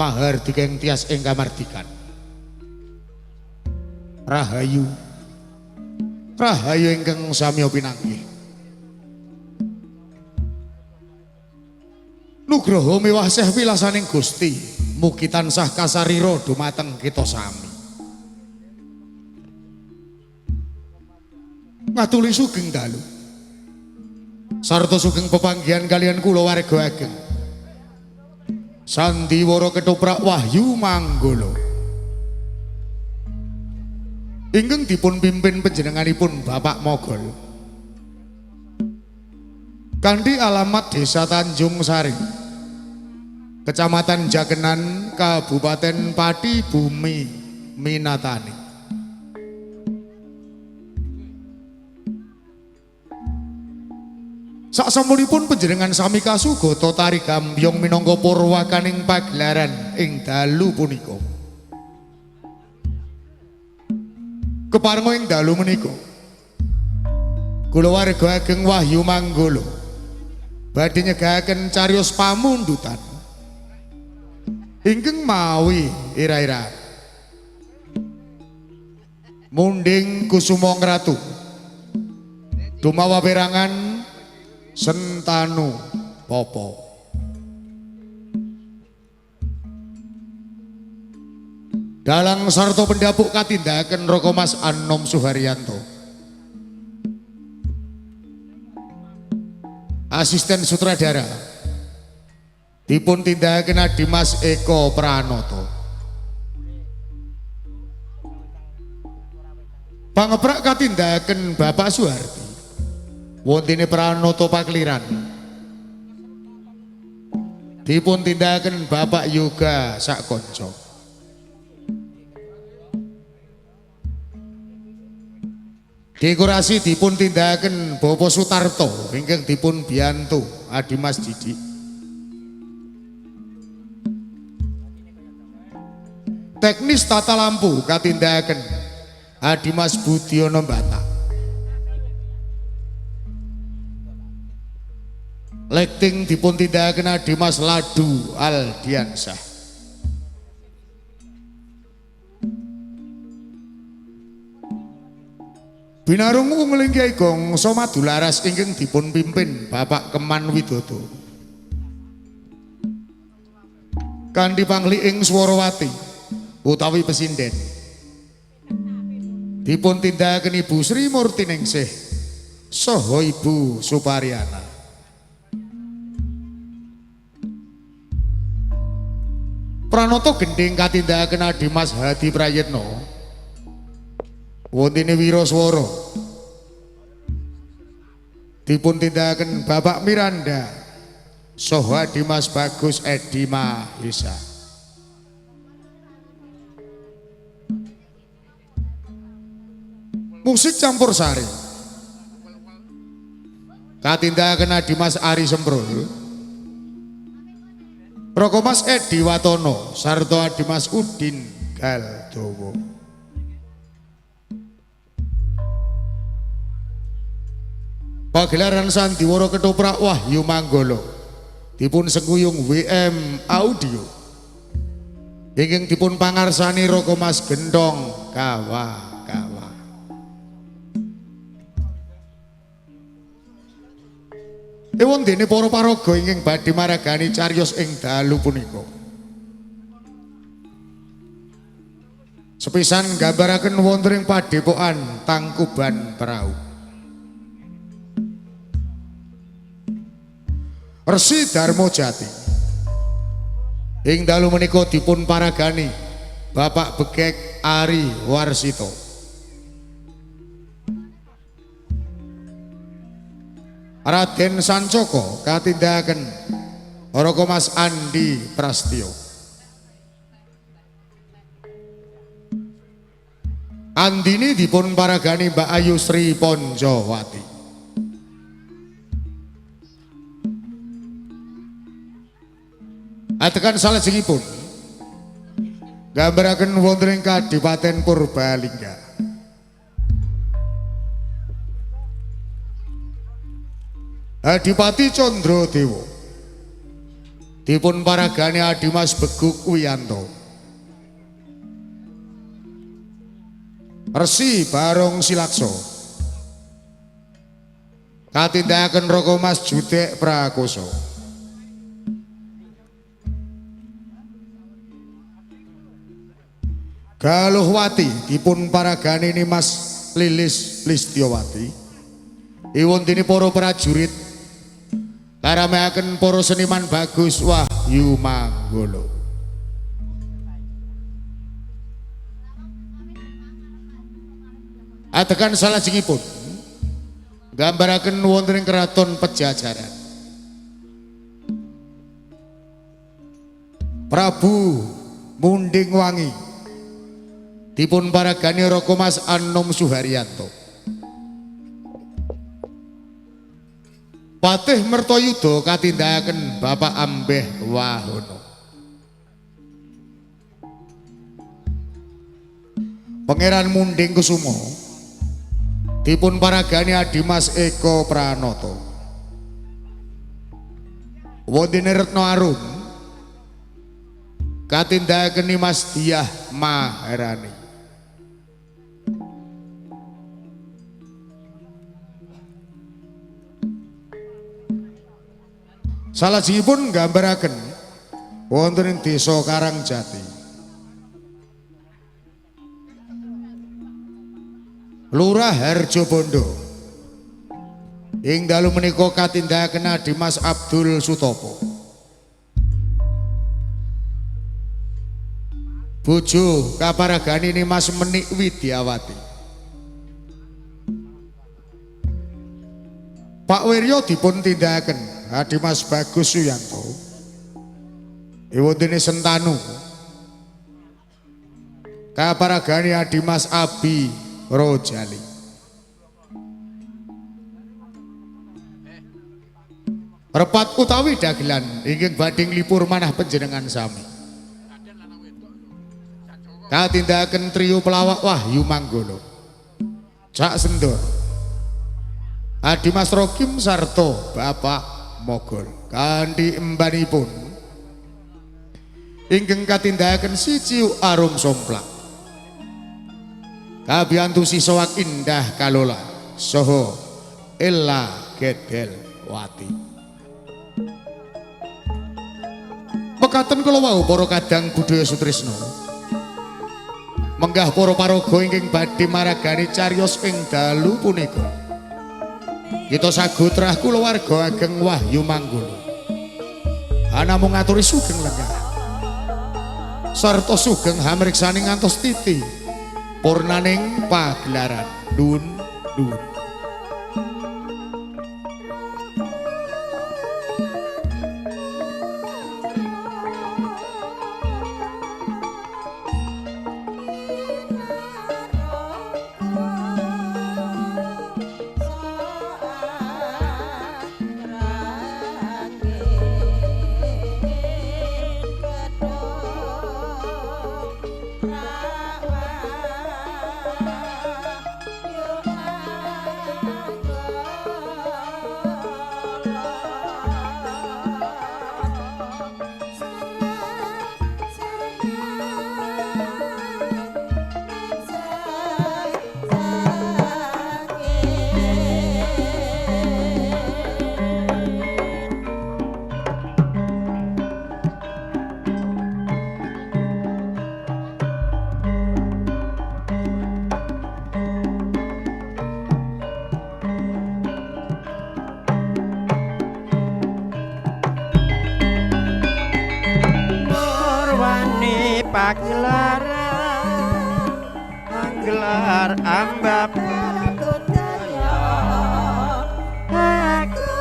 Mahardika ing tias ing kamardikan. Rahayu. Rahayu ingkang samya pinanggih. Nugroho miwah seh wilasaning Gusti, mugi tansah kasarira dumateng kita sami. Ngatuli sugeng dalu. Sarta sugeng pepanggihan kalian kula warga ageng. Sandiwara Ketoprak Wahyu Manggala ingkang dipun pimpin panjenenganipun Bapak Mogol kanthi alamat Desa Tanjung Sari, Kecamatan Jakenan, Kabupaten Pati Bumi, Minatani. Saksampunipun panjenengan sami kasugata tari gambyong minangka purwakaning pagelaran ing dalu punika. Keparenga ing dalu menika kula warga ageng Wahyu Manggala badhe nyegahaken cariyos pamundutan ingkang mawi ira-iraan munding kusuma ngratu dumawa perangan Sentanu Popo. Dalang sarta pendapuk katindakan Roko Mas Anom Suharyanto. Asisten sutradara dipun tindakan Dimas Eko Pranoto. Pangeprak katindakan Bapak Suharti. Wontene Pranoto Pakliran dipun tindakan Bapak Yoga Sakonco. Dekorasi dipun tindakan Bapak Sutarto ingkang dipun biyantu Adimas Didi. Teknis tata lampu katindakan Adimas Budiono Batak. Lighting dipun tindakan Dimas Ladu Aldiansah. Binarung nglinggahi gongso madularas ingkang dipun pimpin Bapak Keman Widodo. Kanthi pangliing Swarawati utawi pesinden. Dipun tindakan Ibu Sri Murtiningsih saha Ibu Supariana. Pranoto gending katindakan Dimas Hadi Prayitno wontene Wiraswara dipun tindakan Bapak Miranda saha Dimas Bagus Edi Mahesa. Musik campursari katindakan Dimas Ari Semprul, Roko Mas Edi Watono sarta Dimas Udin Galdowo. Pagelaran Sandiwara Ketoprak Wahyu Manggala dipun sengkuyung WM Audio ingkang dipun pangarsani Roko Mas Gendong Kawa. Ewon dene para paraga ingkang badhe maragani cariyos ing dalu punika. Sepisan gambaraken wonten ing padepokan Tangkuban Perahu. Resi Darmo Jati. Ing dalu menika dipun paragani Bapak Begek Ari Warsito. Raden Sancoko katindakan Roko Mas Andi Prastyo. Andini dipun paragani Mbak Ayu Sri Ponjowati. Atekan salajengipun gambaraken wonten ing Kadipaten Purbalingga. Adipati Condrodewa dipun paragani Adimas Beguk Wiyanto. Resi Barong Silakso katindakan Roko Mas Judek Prakoso. Galuhwati dipun paragani Mas Lilis Listiowati. Iwontini para prajurit larameaken para seniman bagus Wahyu Manggolo. Atekan salajengipun gambaraken wonten ing Keraton Pejajaran. Prabu Munding Wangi dipun paragani Roko Mas Anom Suharyanto. Patih Mertoyuda katindakan Bapak Ambeh Wahono. Pangeran Munding Kusumo dipun paragani Adimas Eko Pranoto. Wondene Retno Arum katindakan Mas Diah Maharani. Salajengipun gambaraken wonten ing Desa Karangjati. Lurah Harjobondo ing dalu menika katindakan Adimas Abdul Sutopo. Bojo kaparagani Mas Menik Widyawati. Pak Wiryo dipun tindakan Adimas Bagus Suyanto. Iwontene Sentanu kaparagani Adimas Abi Rojali. Repat utawi dagelan ingkang badhe nglipur manah panjenengan sami. Katindakan trio pelawak Wahyu Manggolo. Cak Sendor Adimas Rokim sarto Bapak Mogol kanthi embanipun ingkang katindakan siji Arum Somplak kabiyantu Sisowak Indah Kalola saha Ella Gedel Wati. Mekaten kula wau para kadang budaya sutrisno menggah para paraga ingkang badhe maragani cariyos ing dalu punika. Kita sagotrah kulawarga ageng Wahyu Manggolo. Namung ngaturi sugeng lenggah sarta sugeng hamriksaning ngantos titi purnaning pagelaran dun. Pagelaran manggelar ambap budaya aku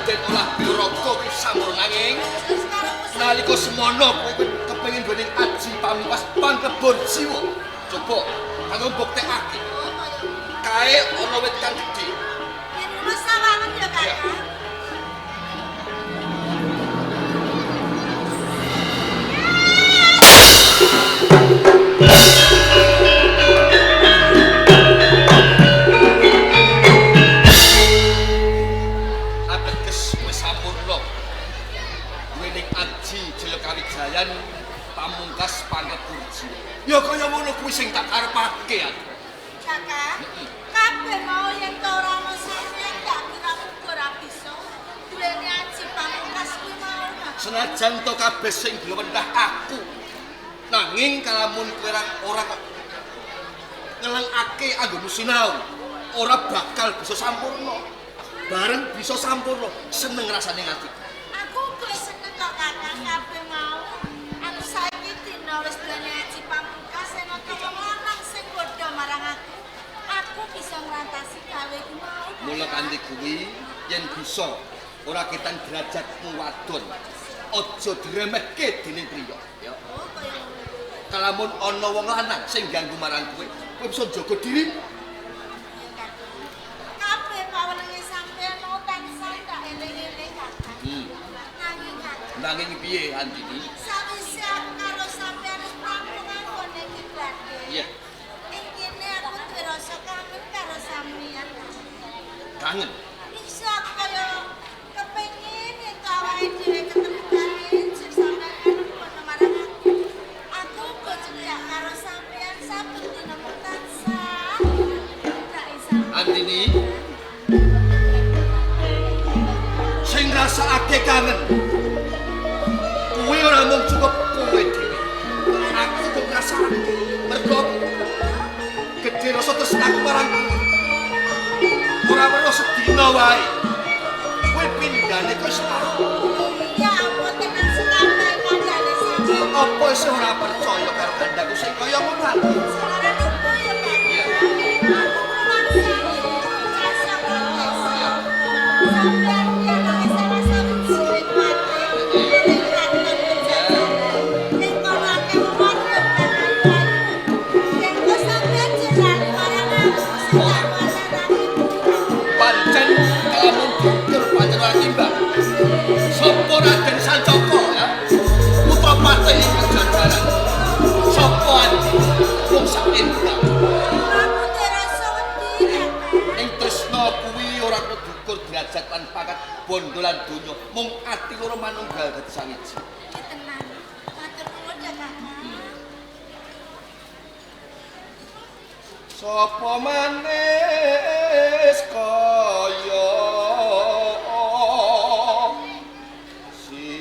den olah biraga ki sampun nanging nalika semono kowe kepengin dening aji pamungkas pangkebon jiwa. Coba kanggo mbuktekake. Kae ana wit kang gedhe. Yen rumah sawangan ya, Kakang. Jayan pamungkas pangkebon jiwa. Ya kaya ngono kuwi sing tak karepake. Kakang, kabeh mau yen ora ono sampeyan gak kira uga ora bisa. Duweni aji pamungkas kuwi mau. Senajan to kabeh sing glewendah aku. Nanging kalamun kowe ora kok ngelengake anggonmu sinau, ora bakal bisa sampurna. Bareng bisa sampurna, seneng rasane atiku. Aku uga seneng kok Kakang kabeh mau. Aku saiki dina wis duweni aji pamungkas sing ana wong lanang sing bodho marang aku. Aku bisa ngrantasi gawe ku mau. Mula kanthi kuwi yen bisa ora ketan derajatmu wadon. Aja diremehke dening priya, ya. Oh, kaya ngono. Kalamun ana wong lanang sing ganggu marang kowe, kowe bisa jaga diri. Kabeh pawelengi sampeyan mau tansah tak eling-eling Kakang. Nanging Kakang, Nanging piye Andini? sawise aku karo sampeyan wis prampungan kene iki Glade. Iya, Ing kene aku duwe rasa kangen karo sampeyan. kangen. Iso aku kaya kepengin yen awake dhewe ketemu kalian sing sampeyan karo kono marang aku. Aku uga cedak karo sampeyan saben dina tansah. Tak isa. Andini, sing ngrasakake kangen kuwi ora mung cukup kowe dhewe. Aku uga ngrasakake mergo gedhe rasa tresnaku marang kowe. Ora weruh sedina wae. Kowe pindhane kok setahun. Ya ampun tenan sekali kandhane sampeyan. Apa isih ora percaya karo kandhaku sing kaya ngono? Sekarang apa ya Pak? Aku memaksa jasa protes. Sampeyan yang salah satu cilik mati. Ning kantor penjajahan. Ning kono akeh wong wadon lan ayu-ayu. Yen kok sampeyan jelas marang aku sing tak waranani. Pancen kalamun diukur pancen ora timbang. Sapa Raden Sancaka ya? Putra Patih ing Pajajaran. Sapa andi wong sak endang. Aku terasa wedi. Ing tresna kuwi ora kena diukur derajat lan pangkat bondo lan donya. Mung ati loro manunggal dadi sawiji. Iki tenan. Matur nuwun ya Kakang. Sapa manis kaya sira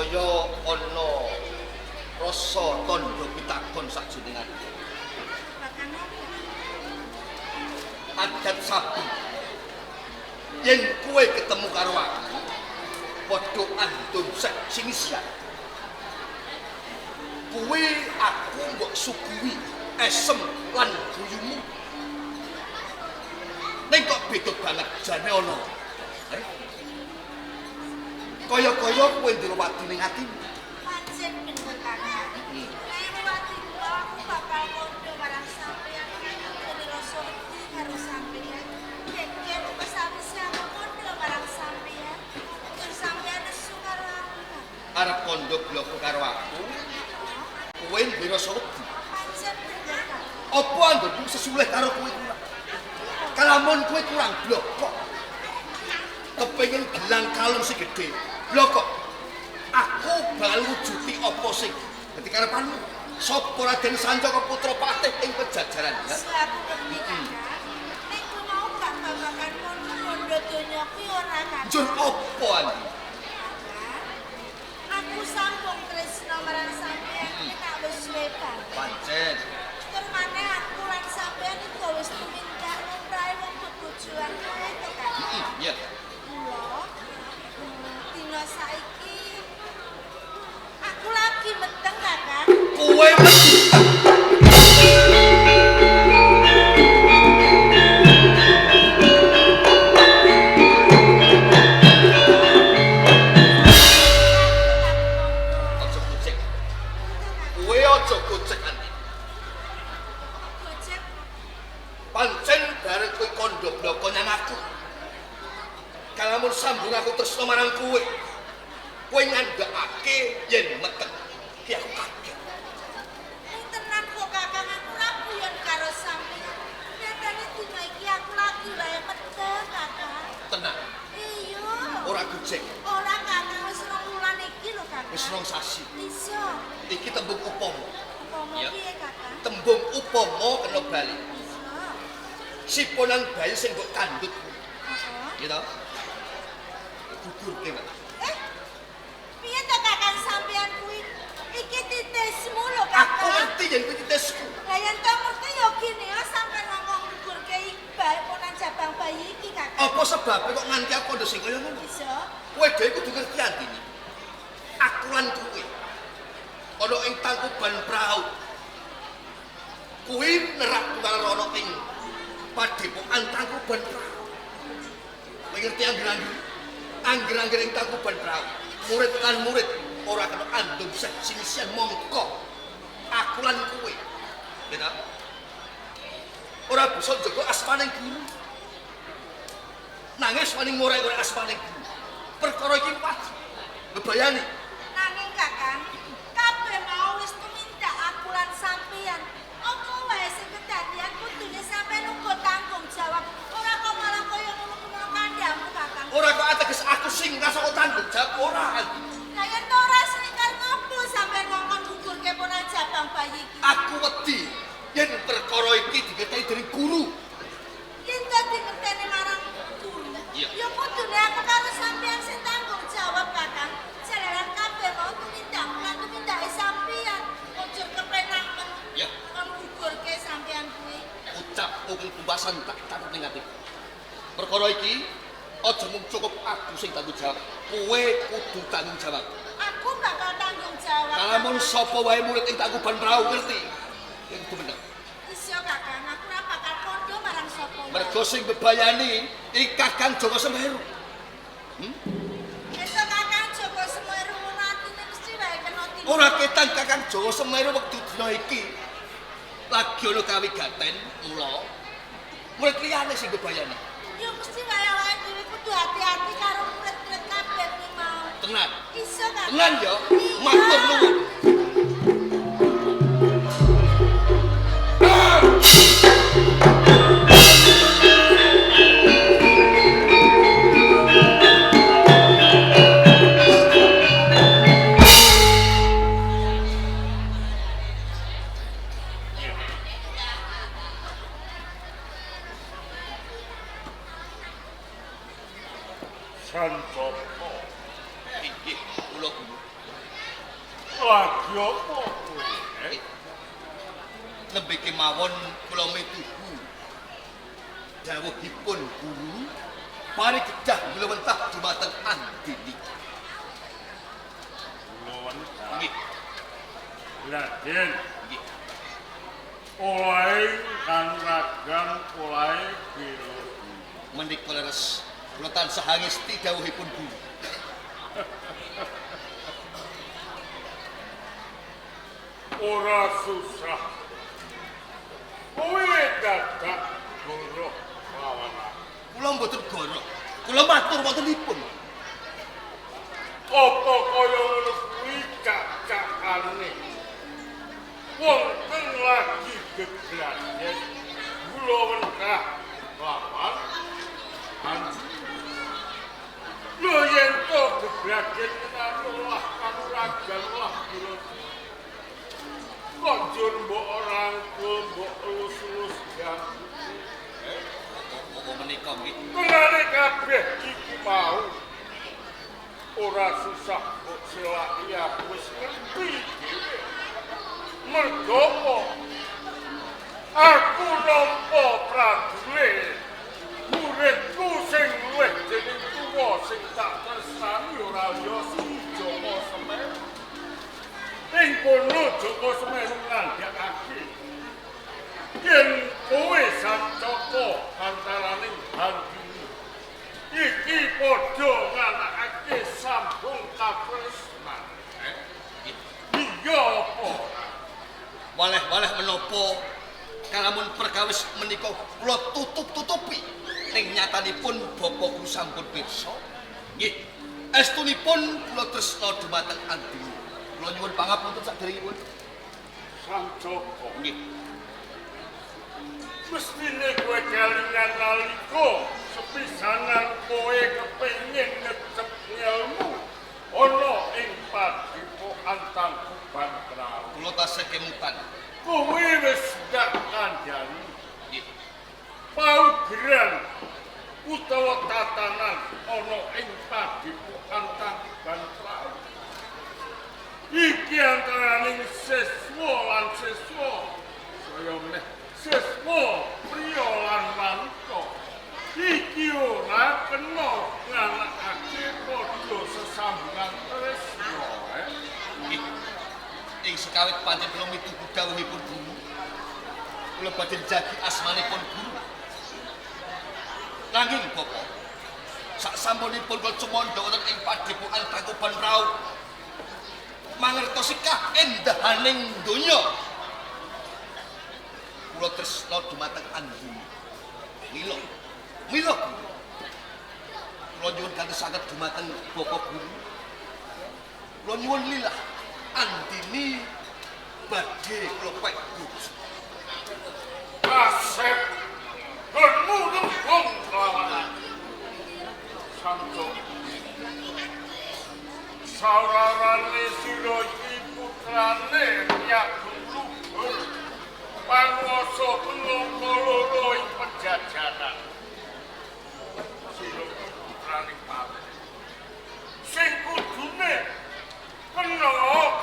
kaya ana rasa tandha pitakon sajenengan. Kakang apa? Adat sapi. Yen kowe ketemu karo aku, padha antun sek sing siap. Kowe aku mbok suguhi esem lan guyumu. Ning kok beda banget jane ana. Kaya-kaya kowe ndrawati ning atimu. Pancen bener kakang. Nek wati kula aku bakal kondo marang sampeyan dene rasa wedi karo sampeyan. Yen wis sawise aku kondo marang sampeyan, terus sampeyan nesu karo aku. Arep kondo bloko karo aku. Kowe duwe rasa wedi. Pancen bener kakang. Apa anggonmu sesulih karo kowe kurang? Kalamun kowe kurang bloko. Kepengin gelang kalung sing gedhe. Bloko. Aku bakal wujuti apa sing dadi karepanmu. Sapa Raden Sancaka putra patih ing Pajajaran ya? Aku ngerti kakang. Nek kowe mau gak babakan kondo donya kuwi ora kakang. Jur apa Andi? Aku sambung tresna marang sampeyan nek tak wis suwe banget. Pancen. Termane aku lan sampeyan iku wis tumindak lumrahe wong bebujuan kowe to kakang. Iya. Mula dina saiki aku lagi meteng kakang. Kowe mesti aja gocek. Kowe aja gocek Andi. Gojek Pancen bareng kowe kondo bloko nang aku. Kalamun sambung aku tresna marang kowe. Kowe ngandhakake yen meteng. Ki aku kaget. tenan kok kakang aku ragu yen karo sampeyan. Nyatane dina iki aku lagi wae meteng kakang. Tenang, Iya. ora gojek. Ora kakang wis rong wulan iki lho kakang. Wis rong sasi. Iso. Iki tembung upama. Apa Iya. piye kakang? Tembung upama kena bali. Iso. Siponan bayi sing mbok kandhut, Heeh. gitu. Gugurke, Pak. Piye to kakang sampeyan kuwi? Iki titismu lho Aku kakang. ngerti yen kuwi titisku. Lah yen to ngerti yo gini ya sampeyan ngomong gugurke bae ponan jabang bayi iki kakang. Apa sebabnya kok nganti aku kondo sing kaya ngono? Iso. Kowe dhewe kudu ngerti Andini. Aku lan kowe ana ing tangkuban prau. Kuwi nerak tunggal ana ing padepokan tangkuban prau. Kowe ngerti angger-angger? Angger-angger ing tangkuban prau. Murid lan murid ora kena andum sing-singsian mongko. Aku lan kowe. Gitu. Ora bisa njaga asmaning guru. Nangis paling ngorek-ngorek asmaning guru. Perkara iki wajib bebayani. Nanging kakang, kabeh mau wis tumindak aku lan sampeyan. Apa wae sing kedadian kudune sampeyan uga tanggung jawab. Ora kok malah kaya ngono-ngono kandhamu kakang. Ora kok ateges aku sing rasa kok tanggung jawab ora. Lah yen to ora srikar ngopo sampeyan ngomong gugurke ponan jabang bayi iki. Aku wedi yen perkara iki diketahi dening guru. Yen dadi ngerteni marang guru. Iya. Ya kudune aku karo sampeyan sing tanggung jawab kakang. Jalaran kabeh mau tumindak lan tumindake sampeyan. Ojo kepenak men. Iya. Kon gugurke sampeyan kuwi. Ucap ing pembahasan tak catet ning ati. Perkara iki aja mung cukup aku sing tanggung jawab. Kowe kudu tanggung jawab. Aku bakal tanggung jawab. Kalamun sapa wae murid ing tangkuban prau ngerti. Ya kudu bener. Iso kakang, aku ora bakal kondo marang sapa wae. Mergo sing bebayani iki Kakang Joko Semeru. Iso kakang Joko Semeru ngono atine mesti wae kena tindak. Ora ketan Kakang Joko Semeru wektu dina iki. Lagi ana kawigaten mula murid liyane sing bebayani. Ya mesti wae awake dhewe kudu hati-hati karo murid-murid kabeh kuwi mau. Tenan. Iso kakang. Tenan ya. Iya. Matur nuwun. Sancaka Inggih, kula guru. Lagi apa? Lebih kemawon kula mituhu dawuhipun guru mari kedah kula wentah dumateng Andini. Lawan Nggih, Raden, nggih. oleh kanuragan oleh kilo. Menika leres kula tansah ngesti dawuhipun guru. Ora susah. Kowe dadak goro lawan aku. Kula mboten goro. Kula matur wontenipun. Apa kaya ngono kuwi cacakane? Wong kang lagi geglayen kula wentah lawan Anji. Lho yen to geglayen karo kanuragan lah kira. Konjur mbok rangkul, mbok elus-elus jam. Apa menika nggih? Tenane kabeh iki mau. Ora susah kok selaki aku wis ngerti dhewe. Mergo apa? Aku nampa prajurit. Muridku sing luwih dening tuwa sing tak tresnani ora liya Joko Semeru. Ing kono Joko Semeru ngandhakake yen kowe Sancaka antaraning Handini iki padha nganakake sambung katresnan. Iya apa? Waleh-waleh menapa kalamun perkawis menika kula tutup-tutupi ning nyatanipun Bapak Guru sampun pirsa. Nggih, estunipun kula tresna dumateng Andini. Kula nyuwun pangapunten saderengipun. Sancaka. Nggih. Mestine kowe kelingan nalika sepisanan kowe kepengin ngecep ilmu ana ing Padepokan Tangkuban Perahu. Kula tasih kemutan. Kowe wis dak kandhani Nggih. paugeran utawa tatanan ana ing Padepokan Tangkuban Perahu. Iki antaraning siswa lan siswa saya meneh siswa priya lan wanita iki ora kena nganakake padha sesambungan tresna. Nggih. Ing sekawit pancen kula mituku dawuhipun guru. Kula badhe njagi asmanipun guru. Nanging Bapak, sak sampunipun kula cumandha wonten ing Padepokan Tangkuban Perahu mangertosi kaendahaning donya. Kula tresna dumateng Andini. Mila, mila. Kula nyuwun kanthi sanget dumateng Bapak Guru. Kula nyuwun lilah Andini badhe kula pek bojo. Asep bermudung lawan Santo saurarane sira iki putrane Yagung Luhur panguwasa penangka loro ing Pejajaran. Sira putrane Palu sing kudune kena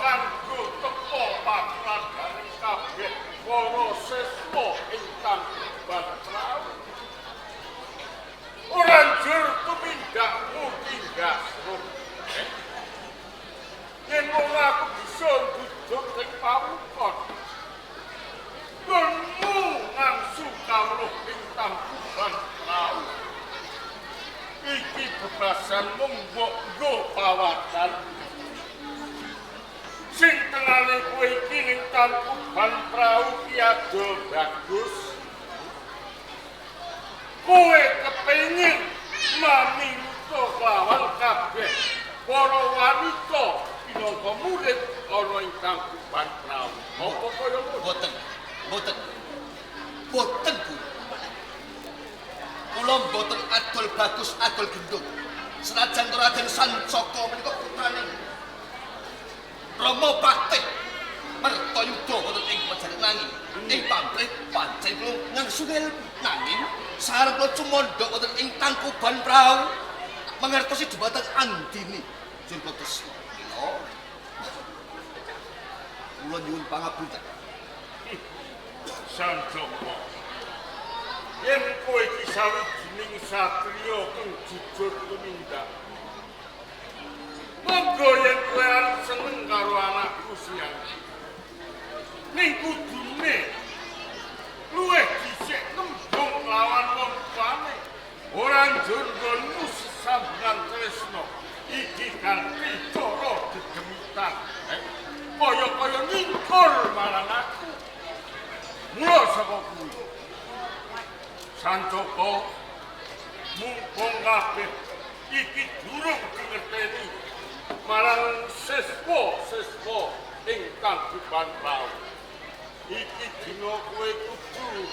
kanggo tepa patragane kabeh para siswa ing Tangkuban Perahu. Ora njur tumindakmu tinggasmu. Yen ora aku bisa duduk ing pawukon. Gunmu ngangsu kawruh ing Tangkuban Perahu. Iki bebasan mbok nggo pawatan. Sing tengane kowe iki ning Tangkuban Perahu ki ado bagus. Kowe kepengin mamiluto lawan kabeh para wanita minangka murid ana ing Tangkuban Perahu. Apa kaya ngono? Boten, boten. Boten, Bu. Kula boten adol bagus adol gendut. Senajan Raden Sancaka menika putrane Rama Patih Mertayuda wonten ing Pejaten nanging ing pamrih pancen kula ngangsu ilmu nanging sareng kula cumandha wonten ing Tangkuban Perahu mangertosi dumateng Andini. Jun tresna. kula nyuwun pangapunten. Sanjoko, yen kowe iki sawijining satriya kang jujur tumindak, monggo yen kowe arep seneng karo anakku siang, ning kudune luwih dhisik nembung lawan wong tuane, ora njur-njurmu sesambungan tresno iki kanthi cara gegemitan, kaya-kaya ningkul marang aku. Mula saka kuwi Sanjoko mumpung kabeh iki durung dingerteni marang siswa-siswa ingkang dipantrau. Iki dina kowe kudu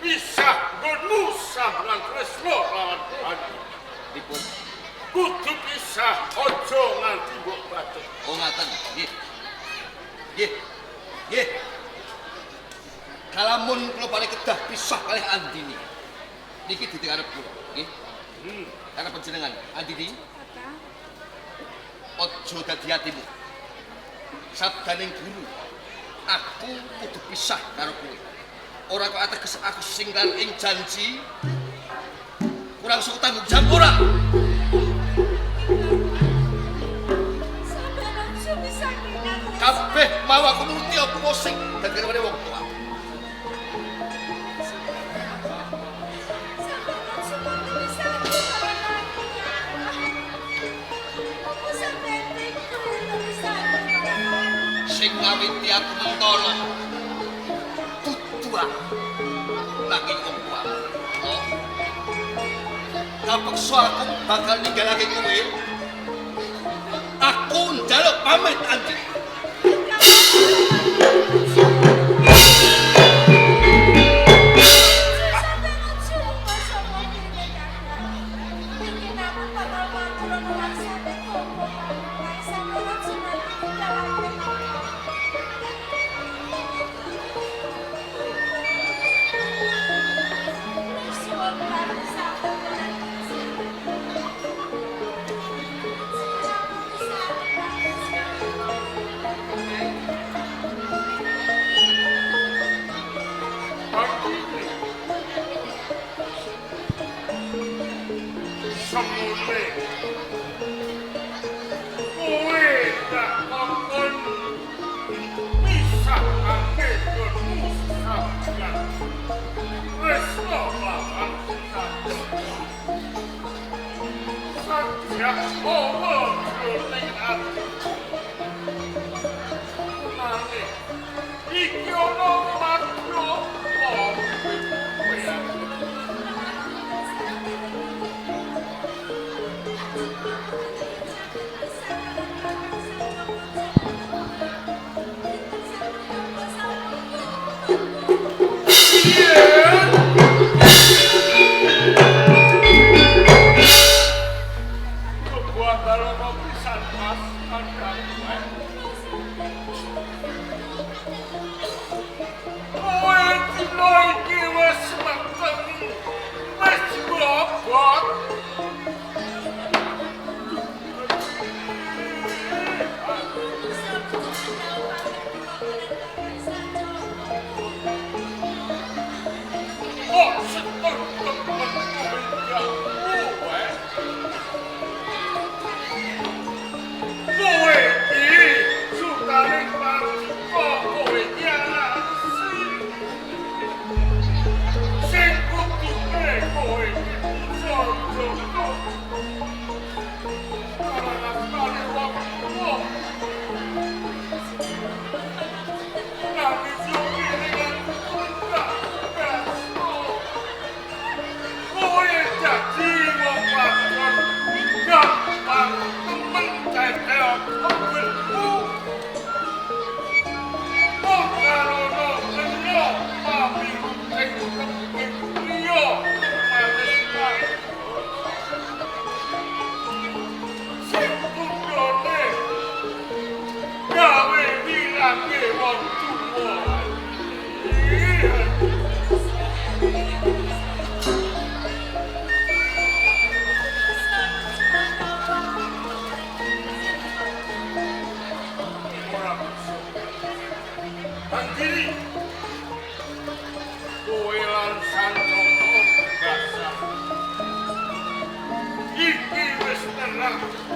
pisah nggonmu sambungan tresna lawan Andi. Dipun Kudu pisah aja nganti mbok bathuk. oh ngaten nggih. Nggih. Nggih. Kalamun kula paling kedah pisah kalih Andini. Niki dadi arep kula, nggih. Karena panjenengan Andini aja dadi atimu. Sabdaning guru, aku kudu pisah karo kowe. Ora kok ateges aku singgal ing janji. Kurang suku tanggung jawab ora. Sampai aja bisa kena Kabeh mau aku nuruti apa sing dadi karo wong tua. Sing ngawiti aku mentolo tutua lagi wong tua. Oh. Kapeksa aku bakal ninggalake kowe. Aku njaluk pamit Andi. Semule kowe tak ngomong misahake nggonmu sesambungan tresna lawan Andi. Sajak apa jroning ati nanging iki ana makna apa kowe Kebuah dalam pisan mas,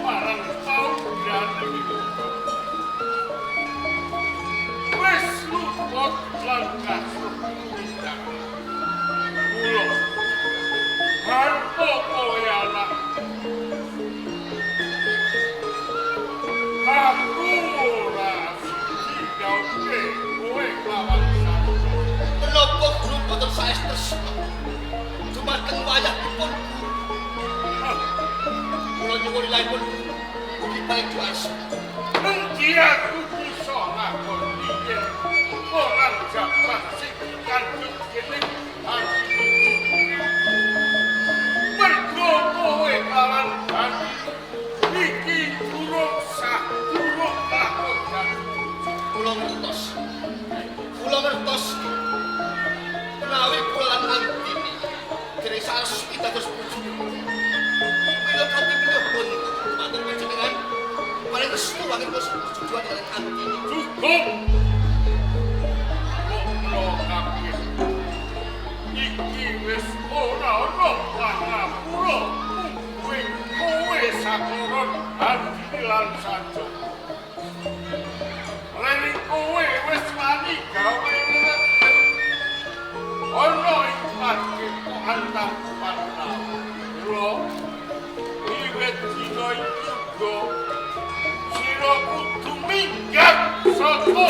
marang paugeran wis luput lan kasut tindak kula harto kowe anak aku ora siji gauke kowe lawan santo Menapa guru boten saestes dumateng wayahipun kula nyuwun ilaipun ugi paling jelas Endi aku bisa ngakoni yen orang jabat sing kanthi kene ati. Mergo kowe lawan ati iki durung sah durung takon kula ngertos menawi kula lan Antini kene saresmi dados bojo kula katipun pun matur panjenengan paling restu wanging persetujuan kalian Antini cukup. Kok kabeh iki wis ora ana pangapura kowe sakoron ati lan sanjo. Lan kowe wis wani gawe ono ing pati antang panah. Lho, wiwit dina iki go sira kudu minggat saka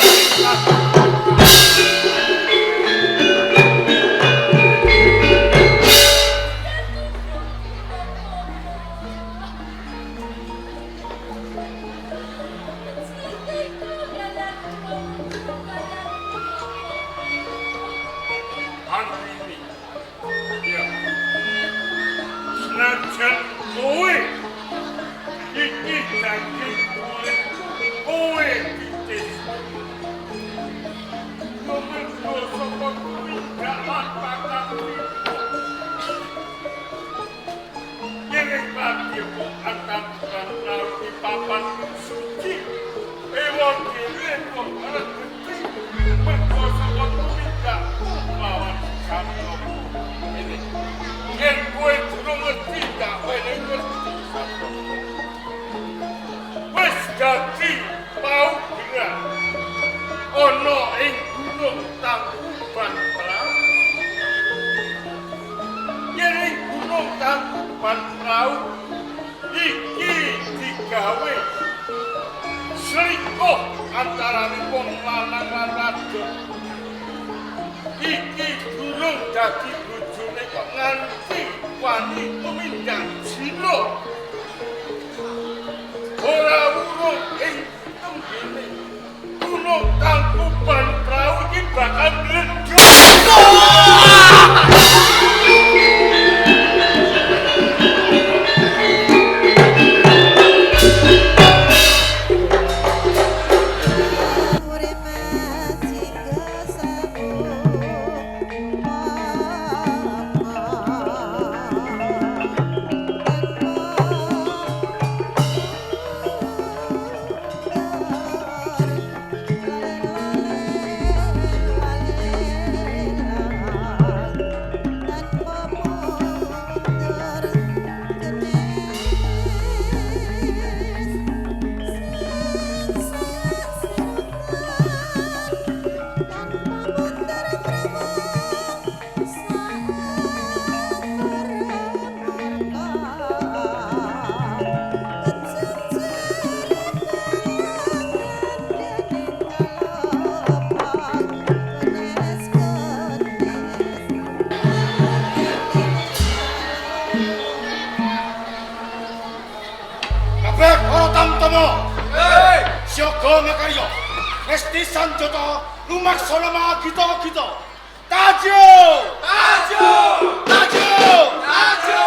Antini. Ya. Senajan kowe iki daging kulit kowe titis. Mergo saka kuwi gak bakal yen iki kok antang di papan suci. Ewon dhewe kok arep gede. Mergo saka kuwi gak lawan santo. Ini yen kowe durung ngerti gak wene ngerti santo. Wis dadi paugeran ana ing gunung Tangkuban Perahu. Yen ing gunung Tangkuban Perahu iki digawe selingkuh antarané wong lanang lan wadon. Iki durung dadi bojone kok nganti wani tumindak zina. Ora urung ing tembene gunung Tangkuban Perahu iki bakal mledhok. Siaga makarya Resti Sanjata lumaksana magita-gita. Tajo! Tajo! Tajo! Tajo!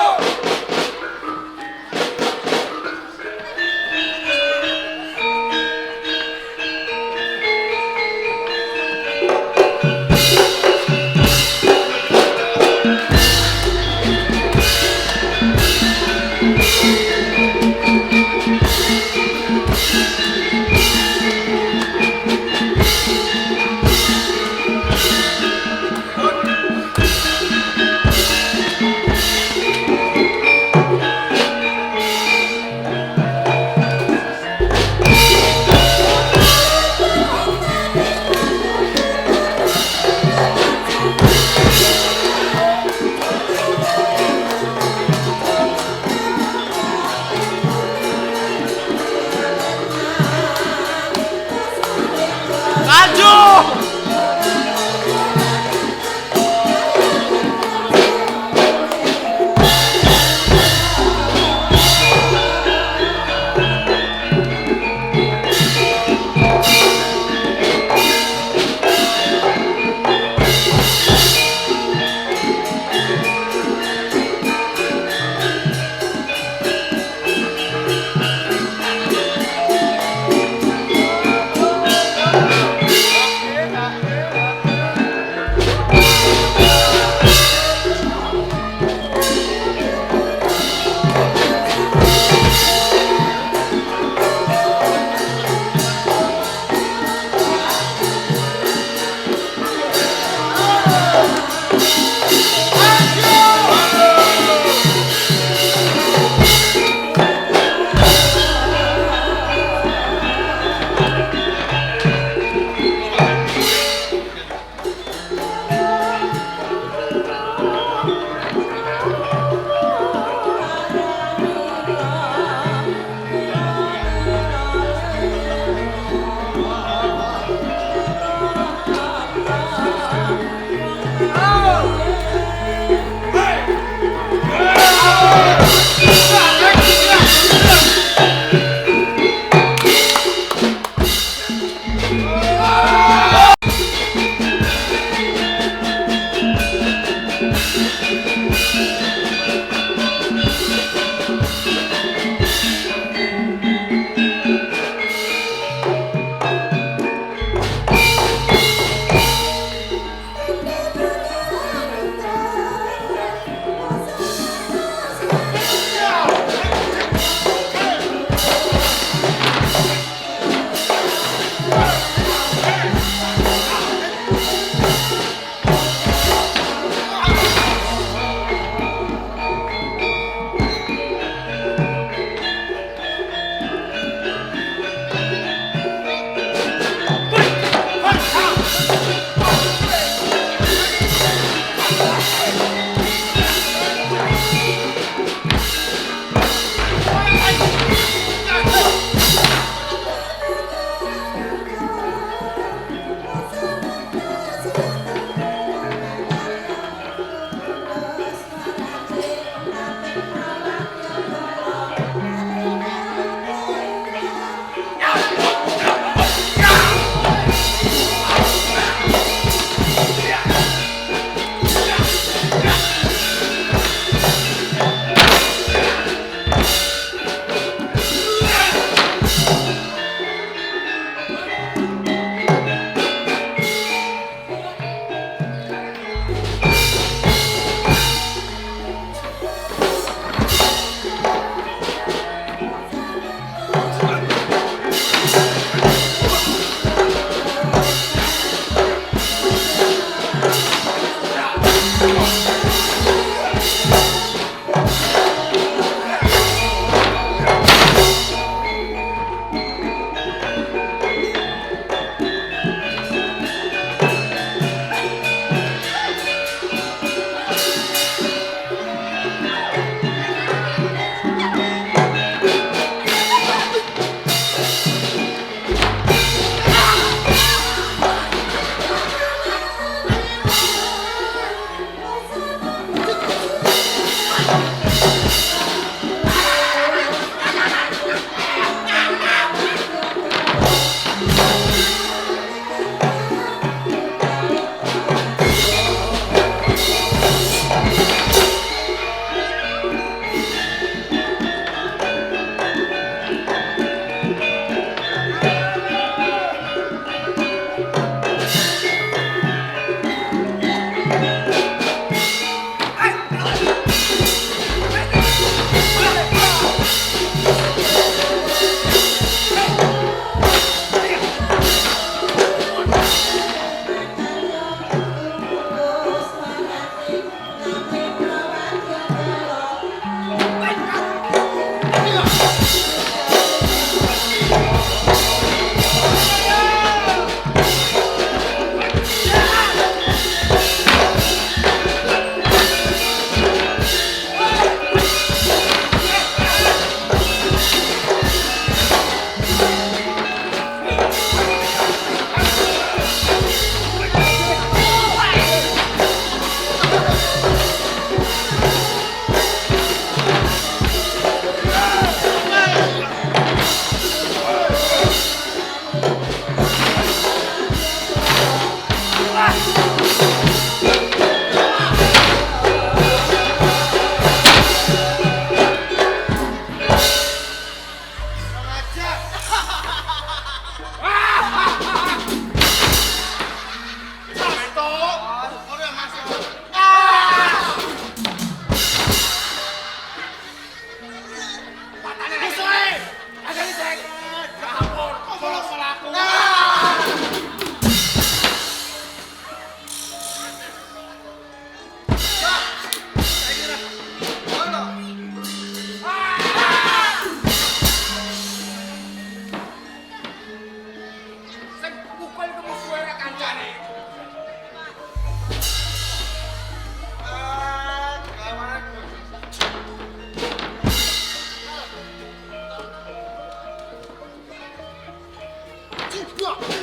Ayo,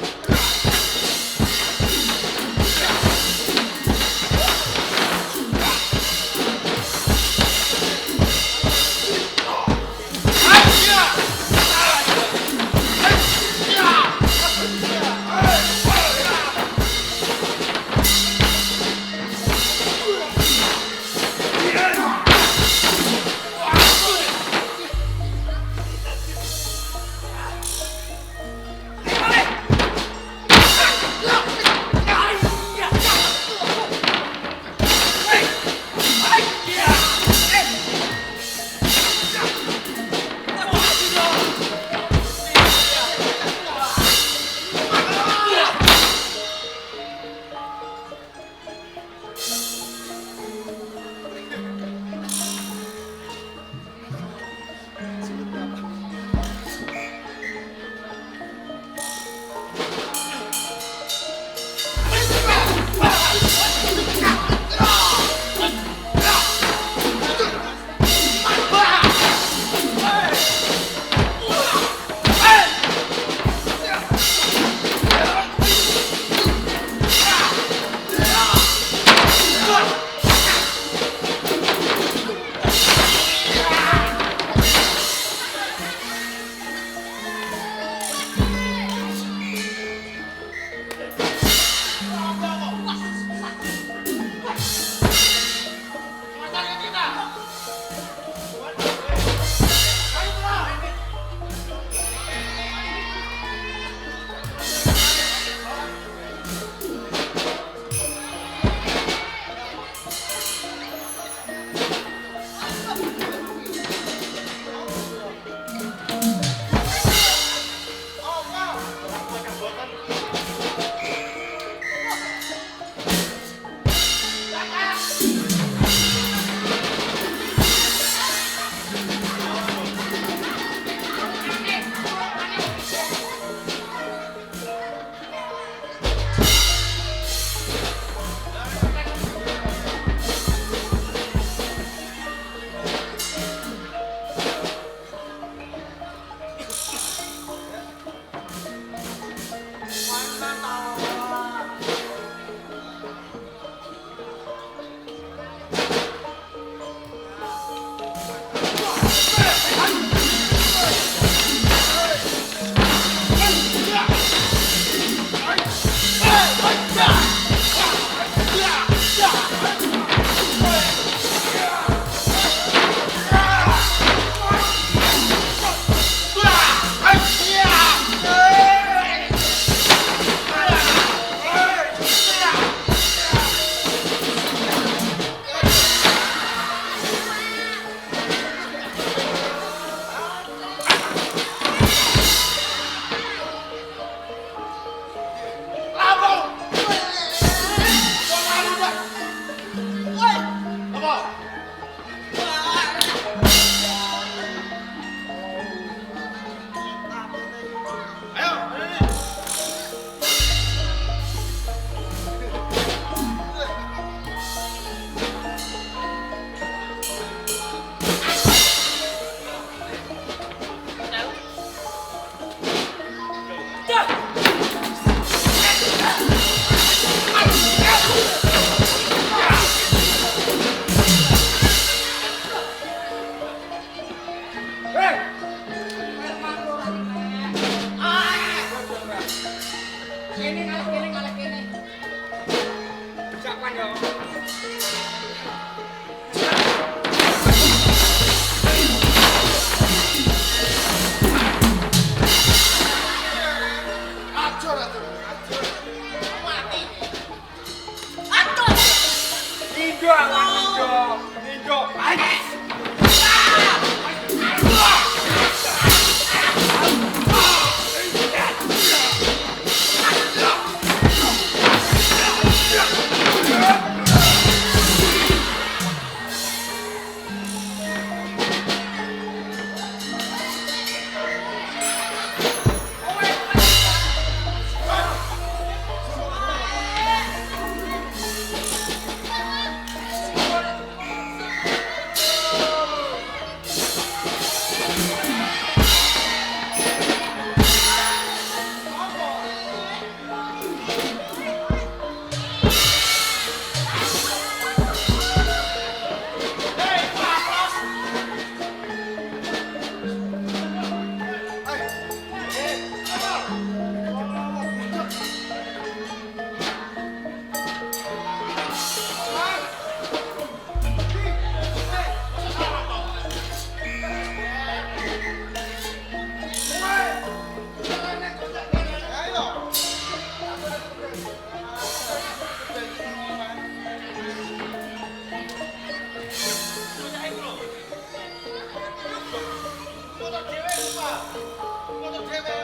Motor dhewe.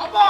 Apa?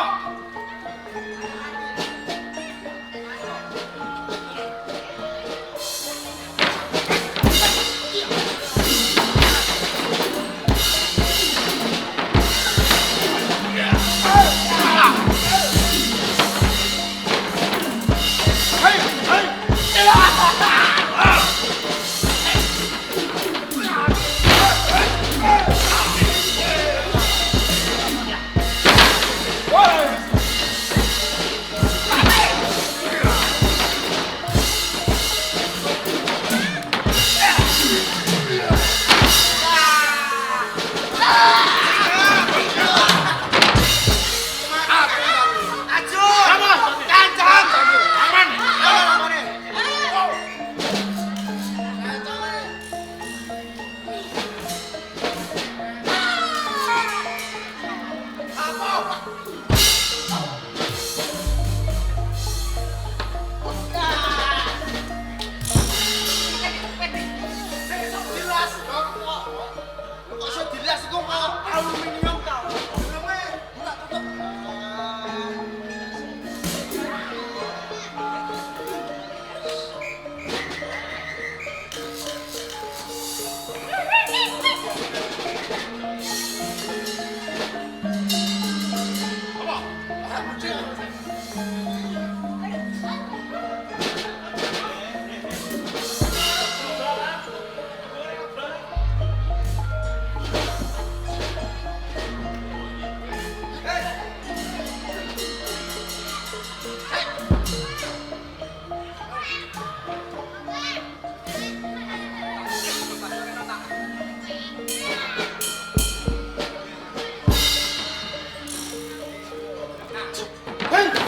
Hey!